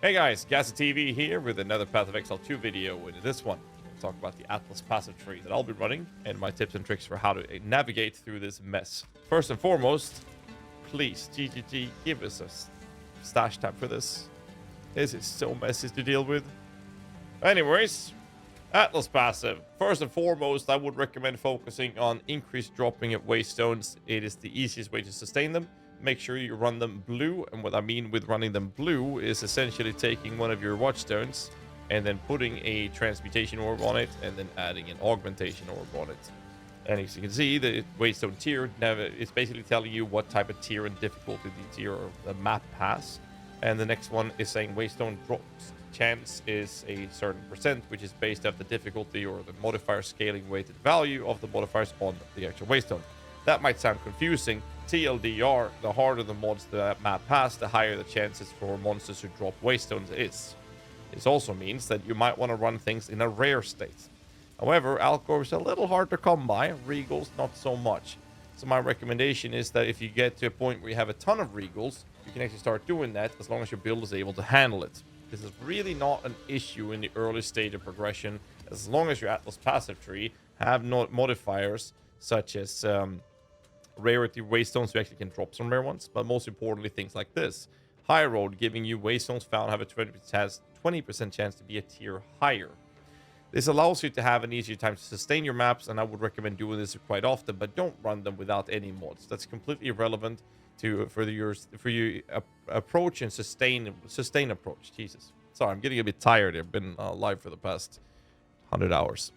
Hey guys, Ghazzy TV here with another Path of Exile 2 video. In this one, we'll talk about the Atlas passive tree that I'll be running and my tips and tricks for how to navigate through this mess. First and foremost, please, GGG, give us a stash tab for this. This is so messy to deal with. Anyways, Atlas passive. First and foremost, I would recommend focusing on increased dropping of waystones. It is the easiest way to sustain them. Make sure you run them blue, and what I mean with running them blue is essentially taking one of your watchstones and then putting a transmutation orb on it and then adding an augmentation orb on it. And as you can see, the waystone tier is basically telling you what type of tier and difficulty the tier of the map has. And the next one is saying waystone drops chance is a certain percent, which is based off the difficulty or the modifier scaling weighted value of the modifiers on the actual waystone. That might sound confusing. TLDR, the harder the mods the map has, the higher the chances for monsters to drop waystones is. This also means that you might want to run things in a rare state. However, Alcor is a little hard to come by, Regals not so much. So my recommendation is that if you get to a point where you have a ton of Regals, you can actually start doing that as long as your build is able to handle it. This is really not an issue in the early stage of progression, as long as your Atlas passive tree have modifiers such as rarity waystones, you actually can drop some rare ones, but most importantly things like this. High road giving you waystones found have a 20% chance to be a tier higher. This allows you to have an easier time to sustain your maps, and I would recommend doing this quite often, but don't run them without any mods. That's completely irrelevant for your approach and sustain approach. Jesus, sorry, I'm getting a bit tired. I've been live for the past 100 hours.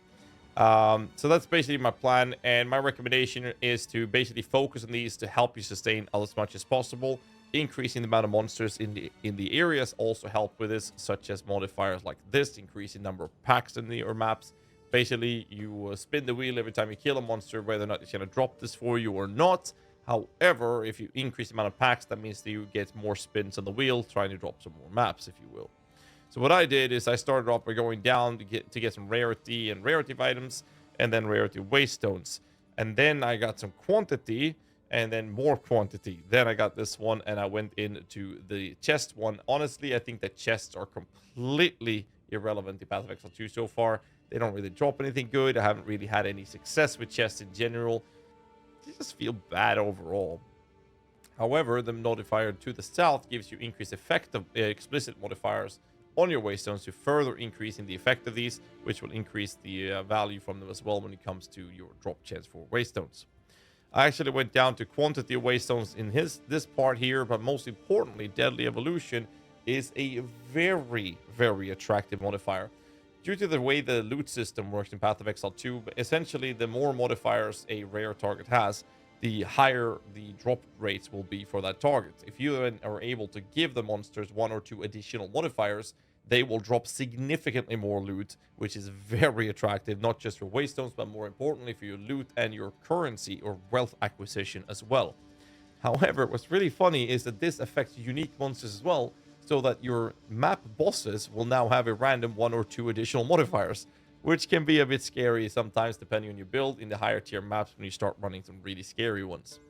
So that's basically my plan, and my recommendation is to basically focus on these to help you sustain as much as possible. Increasing the amount of monsters in the areas also help with this, such as modifiers like this, increasing number of packs in your maps. Basically, you spin the wheel every time you kill a monster, whether or not it's going to drop this for you or not. However, if you increase the amount of packs, that means that you get more spins on the wheel, trying to drop some more maps, if you will. So what I did is I started off by going down to get some rarity and rarity items, and then rarity waystones. And then I got some quantity, and then more quantity. Then I got this one, and I went into the chest one. Honestly, I think that chests are completely irrelevant to Path of Exile 2 so far. They don't really drop anything good. I haven't really had any success with chests in general. They just feel bad overall. However, the modifier to the south gives you increased effect of explicit modifiers on your waystones to further increasing the effect of these, which will increase the value from them as well when it comes to your drop chance for waystones. I actually went down to quantity of waystones in this part here, but most importantly, Deadly Evolution is a very, very attractive modifier. Due to the way the loot system works in Path of Exile 2, essentially the more modifiers a rare target has, the higher the drop rates will be for that target. If you then are able to give the monsters one or two additional modifiers, they will drop significantly more loot, which is very attractive, not just for waystones, but more importantly for your loot and your currency or wealth acquisition as well. However, what's really funny is that this affects unique monsters as well, so that your map bosses will now have a random one or two additional modifiers, which can be a bit scary sometimes depending on your build in the higher tier maps when you start running some really scary ones.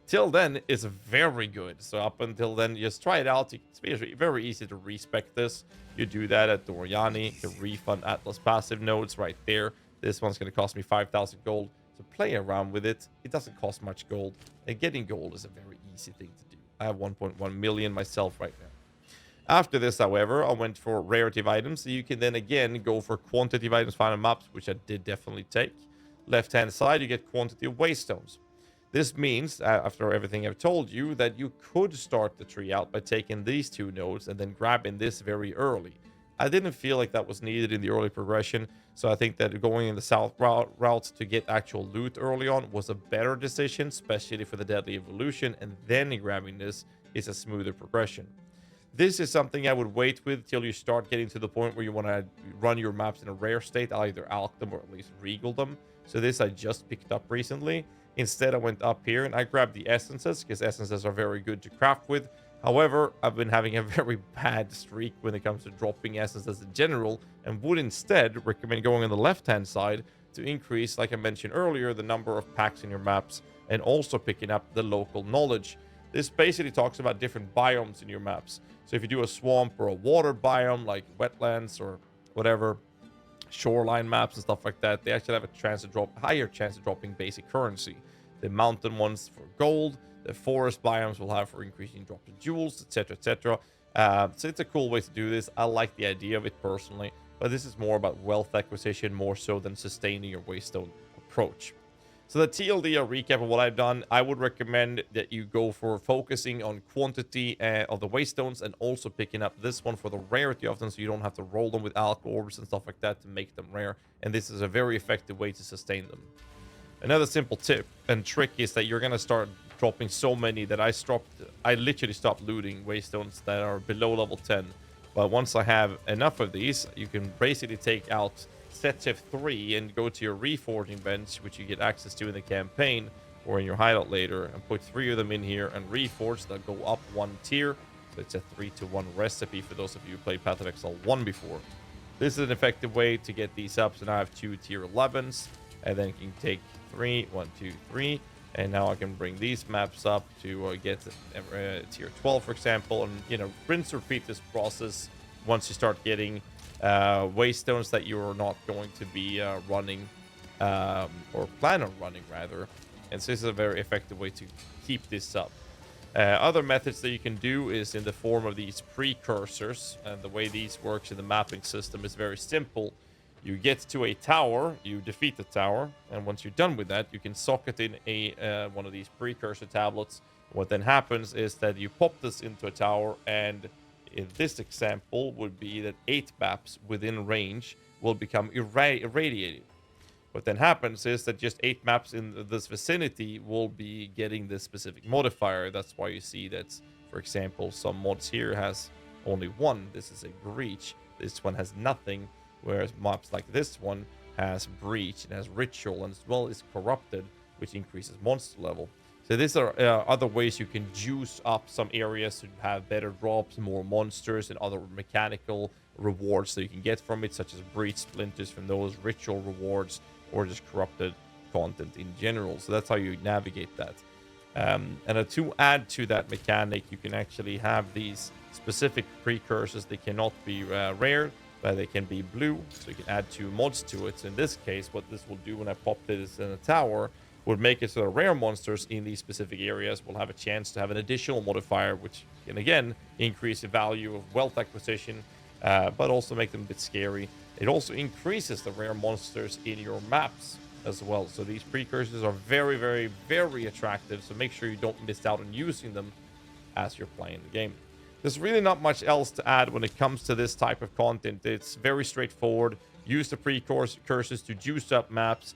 Till then, it's very good. So up until then, just try it out. It's very easy to respec this. You do that at Doriani. You can refund Atlas passive nodes right there. This one's going to cost me 5,000 gold. So play around with it. It doesn't cost much gold. And getting gold is a very easy thing to do. I have 1.1 million myself right now. After this, however, I went for rarity items. So you can then again go for quantity of items found in maps, which I did definitely take. Left-hand side, you get quantity of waystones. This means, after everything I've told you, that you could start the tree out by taking these two nodes and then grabbing this very early. I didn't feel like that was needed in the early progression, so I think that going in the south route to get actual loot early on was a better decision, especially for the Deadly Evolution, and then grabbing this is a smoother progression. This is something I would wait with till you start getting to the point where you want to run your maps in a rare state. I'll either alch them or at least regal them. So this I just picked up recently. Instead, I went up here and I grabbed the essences, because essences are very good to craft with. However, I've been having a very bad streak when it comes to dropping essences in general, and would instead recommend going on the left-hand side to increase, like I mentioned earlier, the number of packs in your maps, and also picking up the local knowledge. This basically talks about different biomes in your maps. So if you do a swamp or a water biome, like wetlands or whatever, shoreline maps and stuff like that, they actually have a higher chance of dropping basic currency. The mountain ones for gold, the forest biomes will have for increasing drops of jewels, etc., etc. So it's a cool way to do this. I like the idea of it personally, but this is more about wealth acquisition more so than sustaining your Waystone approach. So the TLD, a recap of what I've done, I would recommend that you go for focusing on quantity of the Waystones and also picking up this one for the rarity of them, so you don't have to roll them with alch orbs and stuff like that to make them rare. And this is a very effective way to sustain them. Another simple tip and trick is that you're going to start dropping so many that I literally stopped looting Waystones that are below level 10. But once I have enough of these, you can basically take out set Tier 3 and go to your reforging bench, which you get access to in the campaign or in your hideout later, and put 3 of them in here and reforge. They'll go up 1 tier. So it's a 3-to-1 recipe for those of you who played Path of Exile 1 before. This is an effective way to get these up. So now I have 2 tier 11s, and then you can take 3, 1, 2, 3. And now I can bring these maps up to get tier 12, for example, and, you know, rinse repeat this process once you start getting Waystones that you're not going to be running or plan on running rather. And so this is a very effective way to keep this up. Other methods that you can do is in the form of these precursors, and the way these works in the mapping system is very simple. You get to a tower, you defeat the tower, and once you're done with that, you can socket in a one of these precursor tablets. What then happens is that you pop this into a tower, and in this example would be that 8 maps within range will become irradiated. What then happens is that just 8 maps in this vicinity will be getting this specific modifier. That's why you see that, for example, some mods here has only 1. This is a breach. This one has nothing. Whereas maps like this one has breach, it has ritual, and as well as corrupted, which increases monster level. So these are other ways you can juice up some areas to have better drops, more monsters, and other mechanical rewards that you can get from it, such as breach splinters from those, ritual rewards, or just corrupted content in general. So that's how you navigate that. And to add to that mechanic, you can actually have these specific precursors. They cannot be rare, but they can be blue, so you can add 2 mods to it. So in this case, what this will do when I pop this in a tower would make it so the rare monsters in these specific areas will have a chance to have an additional modifier, which can again increase the value of wealth acquisition, but also make them a bit scary. It also increases the rare monsters in your maps as well. So these precursors are very, very, very attractive, so make sure you don't miss out on using them as you're playing the game. There's really not much else to add when it comes to this type of content. It's very straightforward. Use the precursors to juice up maps.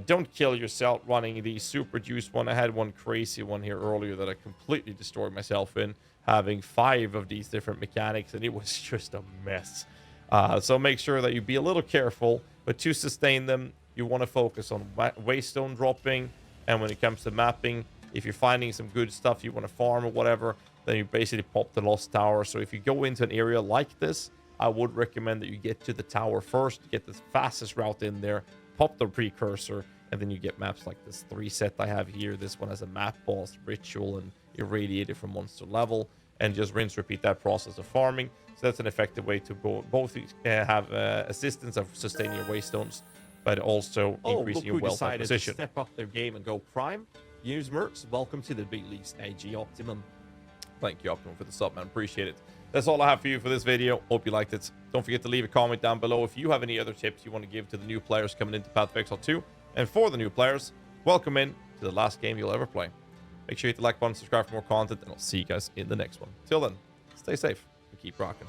Don't kill yourself running the super juice one. I had one crazy one here earlier that I completely destroyed myself in, having 5 of these different mechanics, and it was just a mess. So make sure that you be a little careful, but to sustain them, you want to focus on Waystone dropping. And when it comes to mapping, if you're finding some good stuff you want to farm or whatever, then you basically pop the Lost Tower. So if you go into an area like this, I would recommend that you get to the tower first, get the fastest route in there, pop the precursor, and then you get maps like this 3 set I have here. This one has a map boss, ritual, and irradiated from monster level, and just rinse repeat that process of farming. So that's an effective way to both have assistance of sustaining your Waystones, but also increasing your wealth acquisition. To step up their game and go prime. Use Mercs. Welcome to the big leagues, AG Optimum. Thank you, Optimum, for the sub, man. Appreciate it. That's all I have for you for this video. Hope you liked it. Don't forget to leave a comment down below if you have any other tips you want to give to the new players coming into Path of Exile 2. And for the new players, welcome in to the last game you'll ever play. Make sure you hit the like button, subscribe for more content, and I'll see you guys in the next one. Till then, stay safe and keep rocking.